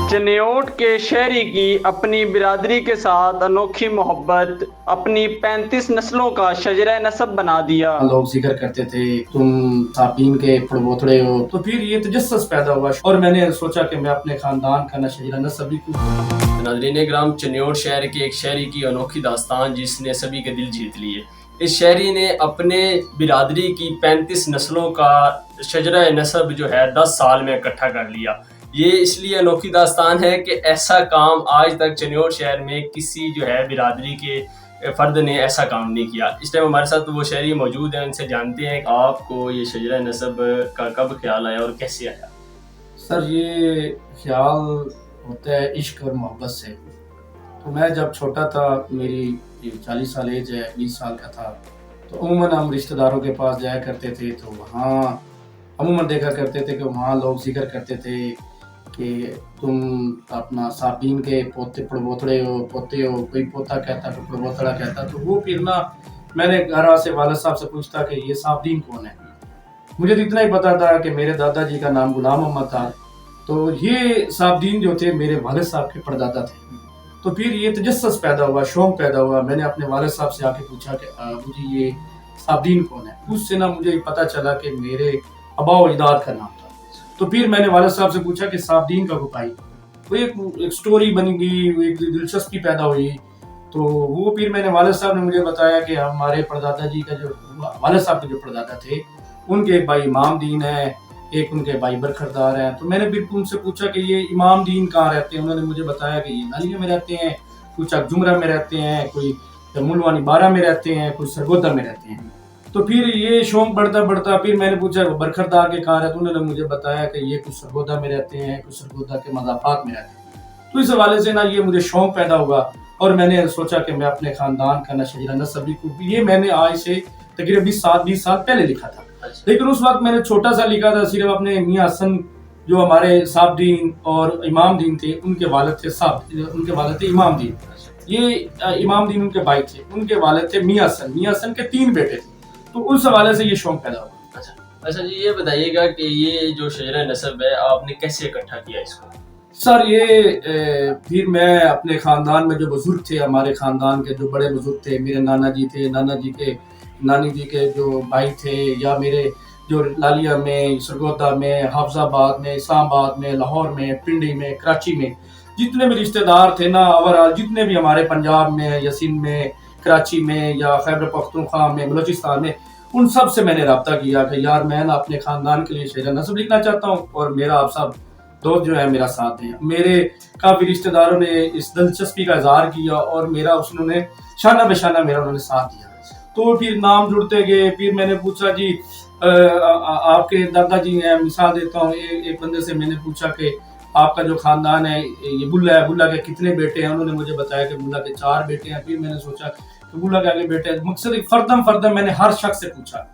चनियोट के शहरी की अपनी बिरादरी के साथ अनोखी मोहब्बत अपनी 35 नस्लों का शजरा नसब बना दिया। लोग जिक्र करते थे तुम तापीन के पड़बोतड़े हो, तो फिर ये तजस्सुस पैदा हुआ और मैंने सोचा कि मैं अपने खानदान का शजरा नसब भी करूं। नाज़रीन ग्राम, चनियोट शहर के एक शहरी की अनोखी दास्तान जिसने सभी के दिल जीत लिए। इस शहरी ने अपने बिरादरी की 35 नस्लों का शजरा नसब जो है 10 साल में इकट्ठा कर लिया। ये इसलिए अनोखी दास्तान है कि ऐसा काम आज तक चनियोट शहर में किसी जो है बिरादरी के फ़र्द ने ऐसा काम नहीं किया। इस टाइम हमारे साथ वो शहरी मौजूद हैं, उनसे जानते हैं कि आपको ये शजरा नसब का कब ख्याल आया और कैसे आया। सर, ये ख्याल होता है इश्क और मोहब्बत से। तो मैं जब छोटा था, मेरी 40 साल एज है, 20 साल का था, तो अमूमन हम रिश्तेदारों के पास जाया करते थे। तो वहाँ अमूमन देखा करते थे कि वहाँ लोग जिक्र करते थे कि तुम अपना साबीन के पोते पड़बोतड़े हो, पोते हो, कोई पोता कहता तो पड़बोतड़ा कहता। तो वो फिर ना मैंने घर से वालिद साहब से पूछता कि ये साबीन कौन है। मुझे तो इतना ही पता था कि मेरे दादाजी का नाम गुलाम मोहम्मद था, तो ये साबदीन जो थे मेरे वालिद साहब के परदादा थे। तो फिर ये तजस्सुस पैदा हुआ, शौक पैदा हुआ। मैंने अपने वालिद साहब से आके पूछा कि मुझे ये साबदीन कौन है। उससे ना मुझे पता चला कि मेरे आबा व अजदाद का नाम था। तो फिर मैंने वालिद साहब से पूछा कि साबदीन का गुपाई, वो एक स्टोरी बनी गई, एक दिलचस्पी पैदा हुई। तो वो फिर मैंने वालिद साहब ने मुझे बताया कि हमारे परदादा जी का जो वालिद साहब के जो परदादा थे, उनके एक भाई इमाम दीन है, एक उनके भाई बरखरदार हैं। तो मैंने फिर उनसे पूछा कि ये इमाम दीन कहाँ रहते हैं। उन्होंने मुझे बताया कि ये नालिया में रहते हैं, कुछ जुमरा में रहते हैं, कोई मुलवानी बारा में रहते हैं, कुछ सरगोदा में रहते हैं। तो फिर ये शौक बढ़ता बढ़ता फिर मैंने पूछा बरखरदार के कहाँ रहते हैं। उन्होंने मुझे बताया कि ये कुछ सरगोदा में रहते हैं, कुछ सरगोदा के मज़ाफ़ात में रहते हैं। तो इस हवाले से ना ये मुझे शौक पैदा हुआ और मैंने सोचा कि मैं अपने ख़ानदान का शजरा नसब भी करूं। ये मैंने आज से तकरीबन 20 साल पहले लिखा था। लेकिन उस वक्त मैंने छोटा सा लिखा था, सिर्फ अपने मियाँ हसन जो हमारे साबदीन और इमाम दीन थे, उनके वालिद थे इमाम दीन। ये इमाम दीन उनके भाई थे, उनके वालिद थे मियाँ हसन के 3 बेटे थे। तो उस हवाले से ये शौक पैदा हुआ। अच्छा जी, ये बताइएगा कि ये जो शजरा नसब है आपने कैसे इकट्ठा किया इसको? सर, ये फिर मैं अपने ख़ानदान में जो बुजुर्ग थे, हमारे ख़ानदान के जो बड़े बुजुर्ग थे, मेरे नाना जी थे, नानी जी के जो भाई थे, या मेरे जो लालिया में, सरगोदा में, हाफजाबाद में, इस्लामाबाद में, लाहौर में, पिंडी में, कराची में जितने भी रिश्तेदार थे ना, ओवरऑल जितने भी हमारे पंजाब में या सिंध में, कराची में या खैबर पख्तूनख्वा में, बलूचिस्तान में, उन सब से मैंने रब्ता किया कि यार मैं ना अपने ख़ानदान के लिए शजरा नसब लिखना चाहता हूँ और मेरा आप सब दोस्त जो है मेरा साथ दें। मेरे काफ़ी रिश्तेदारों ने इस दिलचस्पी का इजहार किया और मेरा उन्होंने शाना बेशाना मेरा उन्होंने साथ दिया। तो फिर नाम जुड़ते गए। फिर मैंने पूछा जी आपके दादाजी हैं, मिसाल देता हूँ, एक बंदे से मैंने पूछा कि आपका जो ख़ानदान है ये बुल्ला है, बुल्ला के कितने बेटे हैं। उन्होंने मुझे बताया कि बुल्ला के 4 बेटे हैं। फिर मैंने सोचा कि बुल्ला के आगे बेटे हैं। मकसद एक फर्दम मैंने हर शख्स से पूछा।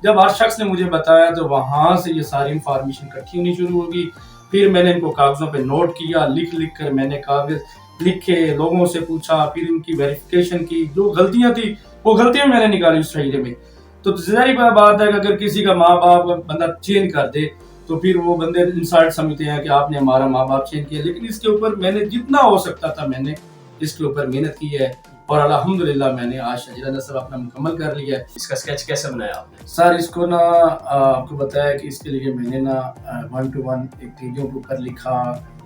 जब हर शख्स ने मुझे बताया तो वहाँ से ये सारी इंफॉर्मेशन इकट्ठी होनी शुरू होगी। फिर मैंने इनको कागज़ों पे नोट किया, लिख कर मैंने कागज़ लिखे, लोगों से पूछा, फिर इनकी वेरिफिकेशन की। जो गलतियाँ थी वो गलतियाँ मैंने निकाली उस शजरे में। तो ज़ाहिर बात है कि अगर किसी का माँ बाप बंदा चेंज कर दे तो फिर वो बंदे इंसल्ट समझते हैं कि आपने हमारा माँ बाप चेंज किया। लेकिन इसके ऊपर मैंने जितना हो सकता था मैंने इसके ऊपर मेहनत की है और अल्हम्दुलिल्लाह मैंने आज शजरा नसब अपना मुकम्मल कर लिया है। इसका स्केच कैसे बनाया आपने? सर, इसको ना आपको बताया कि इसके लिए मैंने ना 1 to 1 एक पेजों के ऊपर लिखा,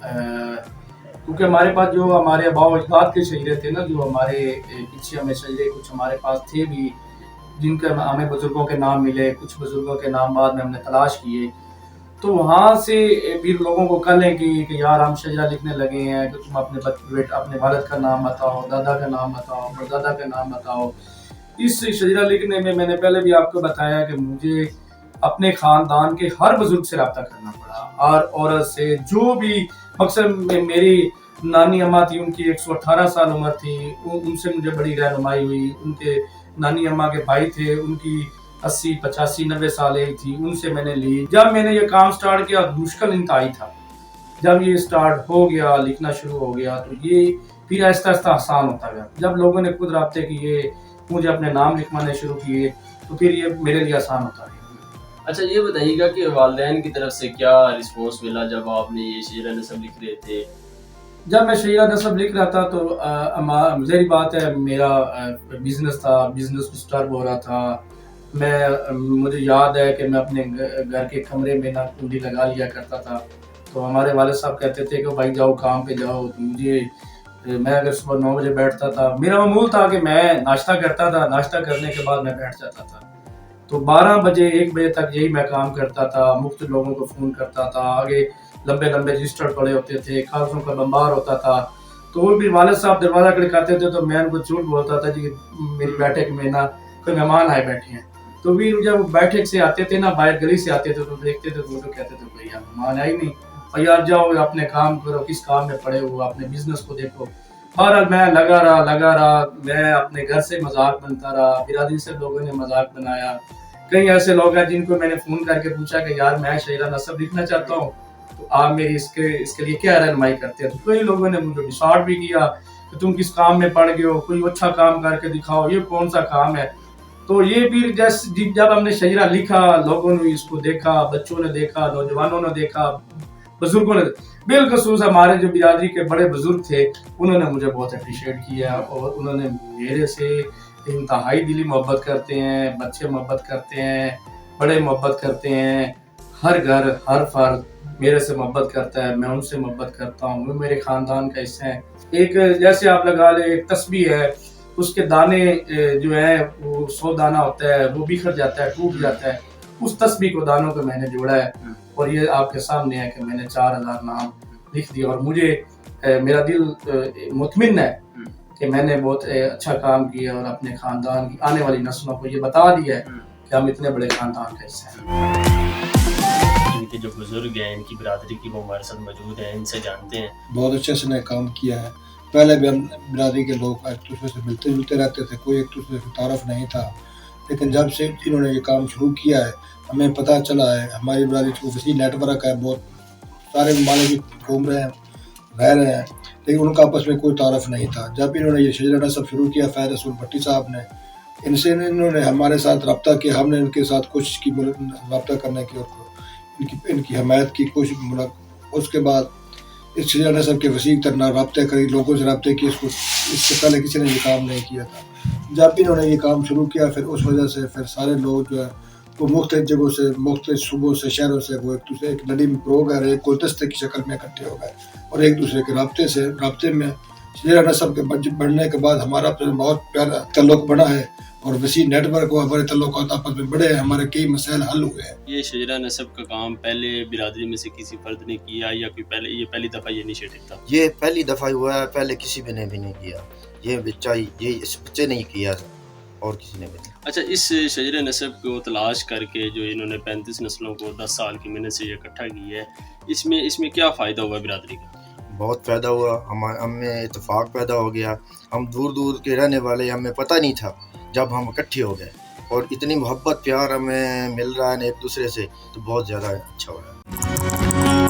क्योंकि हमारे पास जो हमारे आबा व अजदाद के शजरे थे ना, जो हमारे पीछे हमें शजरे कुछ हमारे पास थे भी, जिनके हमें बुजुर्गों के नाम मिले, कुछ बुजुर्गों के नाम बाद में हमने तलाश किए। तो वहाँ से फिर लोगों को कहें कि यार हम शजरा लिखने लगे हैं कि तुम अपने वालिद का नाम बताओ, दादा का नाम बताओ, परदादा का नाम बताओ। इस शजरा लिखने में मैंने पहले भी आपको बताया कि मुझे अपने ख़ानदान के हर बुजुर्ग से रब्ता करना पड़ा और औरत से, जो भी मकसद मेरी नानी अम्मा थी, उनकी 118 साल उम्र थी, उनसे मुझे बड़ी रहनुमाई हुई। उनके नानी अम्मा के भाई थे, उनकी 80, 85, 90 साल एज थी, उनसे मैंने ली। जब मैंने ये काम स्टार्ट किया मुश्किल इंतहाई था। जब ये स्टार्ट हो गया, लिखना शुरू हो गया, तो ये फिर आहिस्ता आहिस्ता आसान होता गया। जब लोगों ने खुद रब्ते किए, मुझे अपने नाम लिखवाने शुरू किए, तो फिर ये मेरे लिए आसान होता गया। अच्छा, ये बताइएगा कि वालिदैन की तरफ से क्या रिस्पॉन्स मिला जब आपने ये शजरा नसब लिख रहे थे? جب میں شجرہ نسب لکھ رہا تھا تو ظاہری بات ہے میرا بزنس تھا، بزنس ڈسٹرب ہو رہا تھا. مجھے یاد ہے کہ میں اپنے گھر کے کمرے میں نا کنڈی لگا لیا کرتا تھا. تو ہمارے والد صاحب کہتے تھے کہ بھائی جاؤ کام پہ جاؤ. میں اگر صبح 9 بجے بیٹھتا تھا، میرا معمول تھا کہ میں ناشتہ کرتا تھا، ناشتہ کرنے کے بعد میں بیٹھ جاتا تھا. تو 12 بجے 1 بجے تک یہی میں کام کرتا تھا، مختلف لوگوں کو فون کرتا تھا، آگے لمبے لمبے رجسٹر پڑے ہوتے تھے، کاغذوں کا بمبار ہوتا تھا. تو وہ بھی والد صاحب دروازہ کھڑکاتے تھے تو میں ان کو جھوٹ بولتا تھا جی میری بیٹھک میں نا کوئی مہمان آئے بیٹھے ہیں. تو بھی جب بیٹھک سے آتے تھے نا، باہر گلی سے آتے تھے تو دیکھتے تھے تو کہتے تھے بھائی مہمان آئے نہیں، اور یار جاؤ اپنے کام کرو، کس کام میں پڑے ہو، اپنے بزنس کو دیکھو. بہرحال میں لگا رہا. میں اپنے گھر سے مذاق بنتا رہا، برادری سے لوگوں نے مذاق بنایا. کئی ایسے لوگ ہیں جن کو میں نے فون کر کے پوچھا کہ یار میں شجرہ نسب لکھنا چاہتا ہوں، تو آپ میری اس کے لیے کیا رہنمائی کرتے ہیں. تو کئی لوگوں نے مجھے ڈسارٹ بھی کیا کہ تم کس کام میں پڑ گئے ہو، کوئی اچھا کام کر کے دکھاؤ، یہ کون سا کام ہے. تو یہ بھی جب ہم نے شجرہ لکھا، لوگوں نے اس کو دیکھا، بچوں نے دیکھا، نوجوانوں نے دیکھا، بزرگوں نے، بالخصوص ہمارے جو برادری کے بڑے بزرگ تھے انہوں نے مجھے بہت اپریشیٹ کیا، اور انہوں نے میرے سے انتہائی دلی محبت کرتے ہیں. بچے محبت کرتے ہیں، بڑے محبت کرتے ہیں، ہر گھر ہر فرد میرے سے محبت کرتا ہے، میں ان سے محبت کرتا ہوں، وہ میرے خاندان کا حصہ ہیں. ایک جیسے آپ لگا لیں ایک تسبیح ہے، اس کے دانے جو ہیں وہ 100 دانہ ہوتا ہے، وہ بکھر جاتا ہے، ٹوٹ جاتا ہے. اس تسبیح کو دانوں کو میں نے جوڑا ہے، اور یہ آپ کے سامنے ہے کہ میں نے 4000 نام لکھ دیا. اور مجھے میرا دل مطمئن ہے کہ میں نے بہت اچھا کام کیا، اور اپنے خاندان کی آنے والی نسلوں کو یہ بتا دیا ہے کہ ہم اتنے بڑے خاندان کا حصہ ہیں. ان کے جو بزرگ ہیں، ان کی برادری کی وہ ہمارے ساتھ موجود ہیں، ان سے جانتے ہیں. بہت اچھے سے نے کام کیا ہے. پہلے بھی ہم برادری کے لوگ ایک دوسرے سے ملتے جلتے رہتے تھے، کوئی ایک دوسرے سے تعارف نہیں تھا. لیکن جب سے انہوں نے یہ کام شروع کیا ہے ہمیں پتہ چلا ہے ہماری برادری کو وسیع نیٹ ورک ہے، بہت سارے ممالک گھوم رہے ہیں، رہ رہے ہیں، لیکن ان کا آپس میں کوئی تعارف نہیں تھا. جب انہوں نے یہ شجرہ نسب شروع کیا فیض رسول بھٹی صاحب نے، ان سے انہوں نے ہمارے ساتھ رابطہ کیا، ہم نے ان کے ساتھ کوشش کی رابطہ کرنے کی، ان کی حمایت کی کوشش. اس کے بعد اس شجرہ نسب کے وسیع تر رابطے کری، لوگوں سے رابطے کیے، اس سے پہلے کسی نے یہ کام نہیں کیا تھا. جب انہوں نے یہ کام شروع کیا پھر اس وجہ سے پھر سارے لوگ جو ہے وہ مختلف جگہوں سے، مختلف صوبوں سے، شہروں سے وہ ایک دوسرے ایک لڑی میں پرو گئے، ایک گلدستے کی شکل میں اکٹھے ہو گئے، اور ایک دوسرے کے رابطے میں شجرہ نسب کے بڑھنے کے بعد ہمارا بہت پیارا تعلق بنا ہے، اور وسیع نیٹ ورک ہوا، ہمارے تعلقات آپس میں بڑے ہیں، ہمارے کئی مسائل حل ہوئے ہیں. یہ شجرہ نسب کا کام پہلے برادری میں سے کسی فرد نے کیا یا کوئی پہلی دفعہ یہ انیشیٹو تھا؟ یہ پہلی دفعہ ہوا ہے، پہلے کسی نے بھی نہیں کیا. یہ اس بچے نے کیا اور کسی نے بھی نہیں. اچھا، اس شجرہ نسب کو تلاش کر کے جو انہوں نے 35 نسلوں کو 10 سال کی محنت سے اکٹھا کی ہے، اس میں کیا فائدہ ہوا برادری کا؟ بہت فائدہ ہوا، ہمیں اتفاق پیدا ہو گیا. ہم دور دور کے رہنے والے، ہمیں پتہ نہیں تھا، جب ہم اکٹھے ہو گئے اور اتنی محبت پیار ہمیں مل رہا ہے ایک دوسرے سے تو بہت زیادہ اچھا ہو رہا ہے.